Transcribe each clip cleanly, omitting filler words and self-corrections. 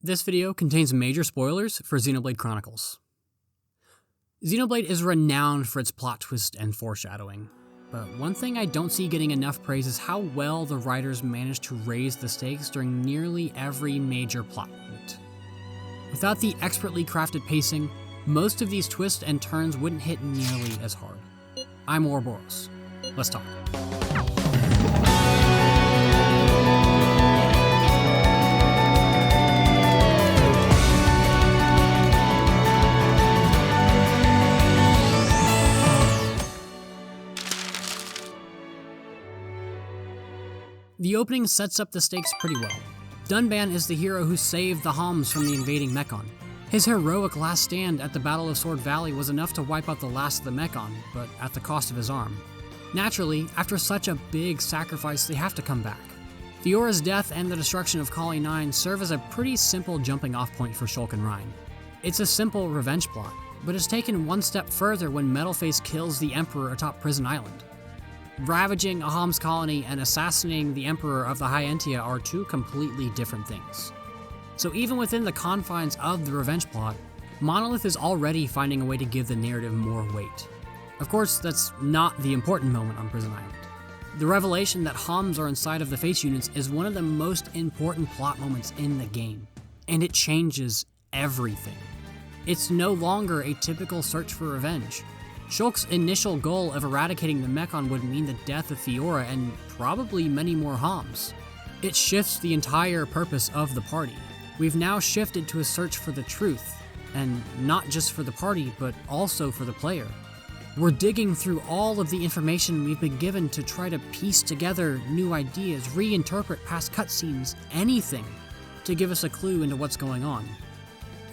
This video contains major spoilers for Xenoblade Chronicles. Xenoblade is renowned for its plot twist and foreshadowing, but one thing I don't see getting enough praise is how well the writers managed to raise the stakes during nearly every major plot moment. Without the expertly crafted pacing, most of these twists and turns wouldn't hit nearly as hard. I'm Ouroboros. Let's talk. The opening sets up the stakes pretty well. Dunban is the hero who saved the Homs from the invading Mechon. His heroic last stand at the Battle of Sword Valley was enough to wipe out the last of the Mechon, but at the cost of his arm. Naturally, after such a big sacrifice, they have to come back. Fiora's death and the destruction of Kali 9 serve as a pretty simple jumping off point for Shulk and Rein. It's a simple revenge plot, but it's taken one step further when Metalface kills the Emperor atop Prison Island. Ravaging a Homs colony and assassinating the Emperor of the High Entia are two completely different things. So even within the confines of the revenge plot, Monolith is already finding a way to give the narrative more weight. Of course, that's not the important moment on Prison Island. The revelation that Homs are inside of the face units is one of the most important plot moments in the game, and it changes everything. It's no longer a typical search for revenge. Shulk's initial goal of eradicating the Mechon would mean the death of Fiora and probably many more Homs. It shifts the entire purpose of the party. We've now shifted to a search for the truth, and not just for the party, but also for the player. We're digging through all of the information we've been given to try to piece together new ideas, reinterpret past cutscenes, anything to give us a clue into what's going on.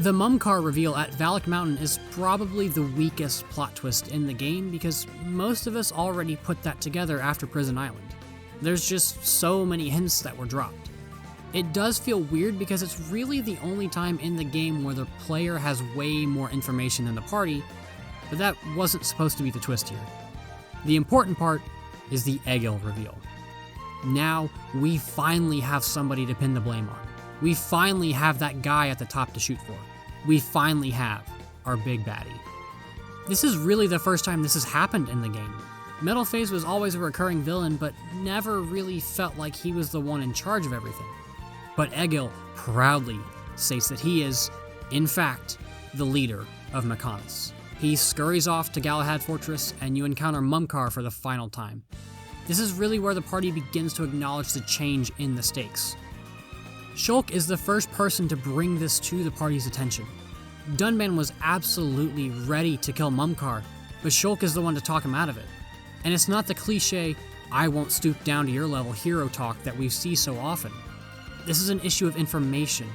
The Mumkar reveal at Valak Mountain is probably the weakest plot twist in the game because most of us already put that together after Prison Island. There's just so many hints that were dropped. It does feel weird because it's really the only time in the game where the player has way more information than the party, but that wasn't supposed to be the twist here. The important part is the Egil reveal. Now, we finally have somebody to pin the blame on. We finally have that guy at the top to shoot for. We finally have our big baddie. This is really the first time this has happened in the game. Metalface was always a recurring villain, but never really felt like he was the one in charge of everything. But Egil proudly states that he is, in fact, the leader of Mechonis. He scurries off to Galahad Fortress, and you encounter Mumkar for the final time. This is really where the party begins to acknowledge the change in the stakes. Shulk is the first person to bring this to the party's attention. Dunban was absolutely ready to kill Mumkar, but Shulk is the one to talk him out of it. And it's not the cliche, I won't stoop down to your level hero talk that we see so often. This is an issue of information.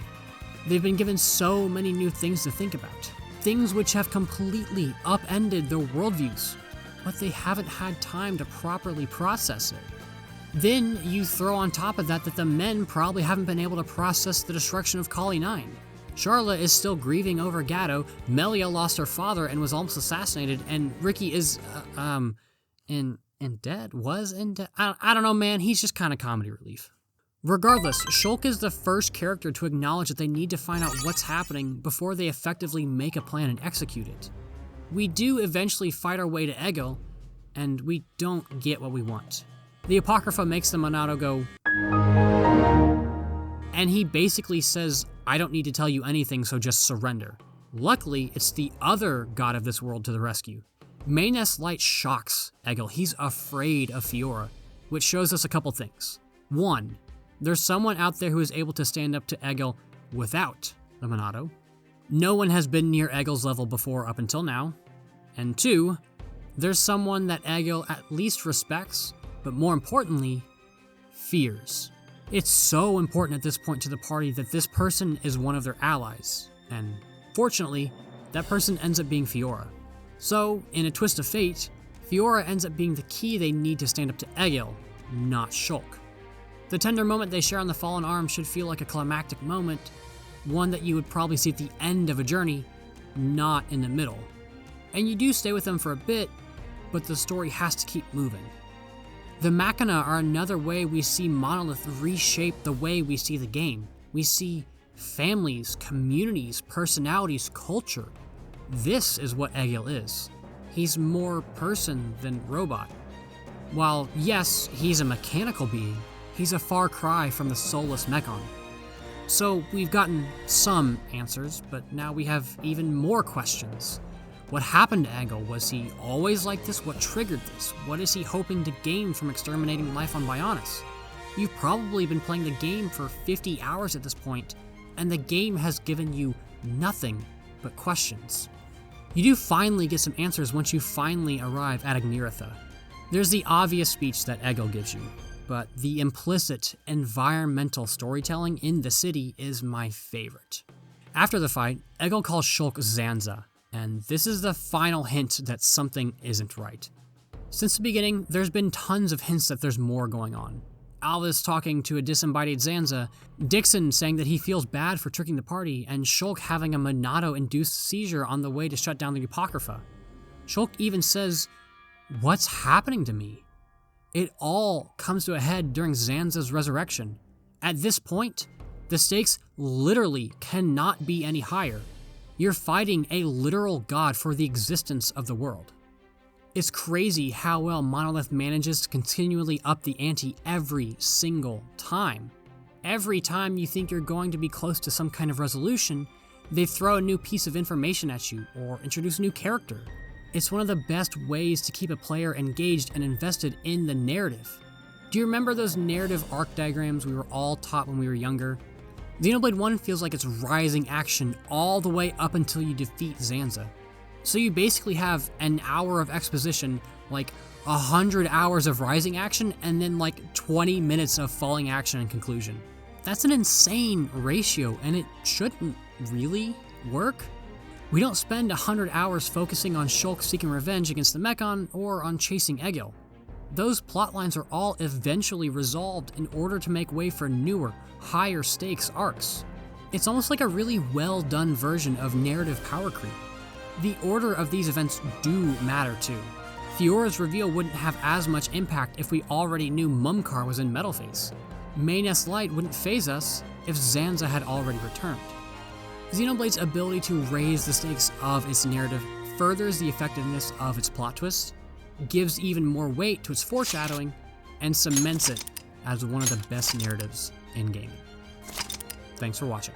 They've been given so many new things to think about, things which have completely upended their worldviews, but they haven't had time to properly process it. Then you throw on top of that the men probably haven't been able to process the destruction of Kali 9. Charla is still grieving over Gatto, Melia lost her father and was almost assassinated, and Ricky is, dead? I don't know, man, he's just kind of comedy relief. Regardless, Shulk is the first character to acknowledge that they need to find out what's happening before they effectively make a plan and execute it. We do eventually fight our way to Egil, and we don't get what we want. The Apocrypha makes the Monado go, and he basically says, I don't need to tell you anything, so just surrender. Luckily, it's the other god of this world to the rescue. Mayness Light shocks Egil. He's afraid of Fiora, which shows us a couple things. One, there's someone out there who is able to stand up to Egil without the Monado. No one has been near Egil's level before up until now. And two, there's someone that Egil at least respects, but more importantly, fears. It's so important at this point to the party that this person is one of their allies, and fortunately, that person ends up being Fiora. So, in a twist of fate, Fiora ends up being the key they need to stand up to Egil, not Shulk. The tender moment they share on the fallen arm should feel like a climactic moment, one that you would probably see at the end of a journey, not in the middle. And you do stay with them for a bit, but the story has to keep moving. The Machina are another way we see Monolith reshape the way we see the game. We see families, communities, personalities, culture. This is what Egil is. He's more person than robot. While, yes, he's a mechanical being, he's a far cry from the soulless Mechon. So we've gotten some answers, but now we have even more questions. What happened to Egil? Was he always like this? What triggered this? What is he hoping to gain from exterminating life on Bionis? You've probably been playing the game for 50 hours at this point, and the game has given you nothing but questions. You do finally get some answers once you finally arrive at Agniratha. There's the obvious speech that Egil gives you, but the implicit environmental storytelling in the city is my favorite. After the fight, Egil calls Shulk Zanza, and this is the final hint that something isn't right. Since the beginning, there's been tons of hints that there's more going on. Alvis talking to a disembodied Zanza, Dixon saying that he feels bad for tricking the party, and Shulk having a Monado-induced seizure on the way to shut down the Apocrypha. Shulk even says, "What's happening to me?" It all comes to a head during Zanza's resurrection. At this point, the stakes literally cannot be any higher. You're fighting a literal god for the existence of the world. It's crazy how well Monolith manages to continually up the ante every single time. Every time you think you're going to be close to some kind of resolution, they throw a new piece of information at you or introduce a new character. It's one of the best ways to keep a player engaged and invested in the narrative. Do you remember those narrative arc diagrams we were all taught when we were younger? Xenoblade 1 feels like it's rising action all the way up until you defeat Zanza. So you basically have an hour of exposition, like 100 hours of rising action, and then like 20 minutes of falling action and conclusion. That's an insane ratio, and it shouldn't really work. We don't spend 100 hours focusing on Shulk seeking revenge against the Mechon or on chasing Egil. Those plotlines are all eventually resolved in order to make way for newer, higher stakes arcs. It's almost like a really well done version of narrative power creep. The order of these events do matter too. Fiora's reveal wouldn't have as much impact if we already knew Mumkar was in Metal Face. Mayness Light wouldn't faze us if Zanza had already returned. Xenoblade's ability to raise the stakes of its narrative furthers the effectiveness of its plot twist, gives even more weight to its foreshadowing, and cements it as one of the best narratives in gaming. Thanks for watching.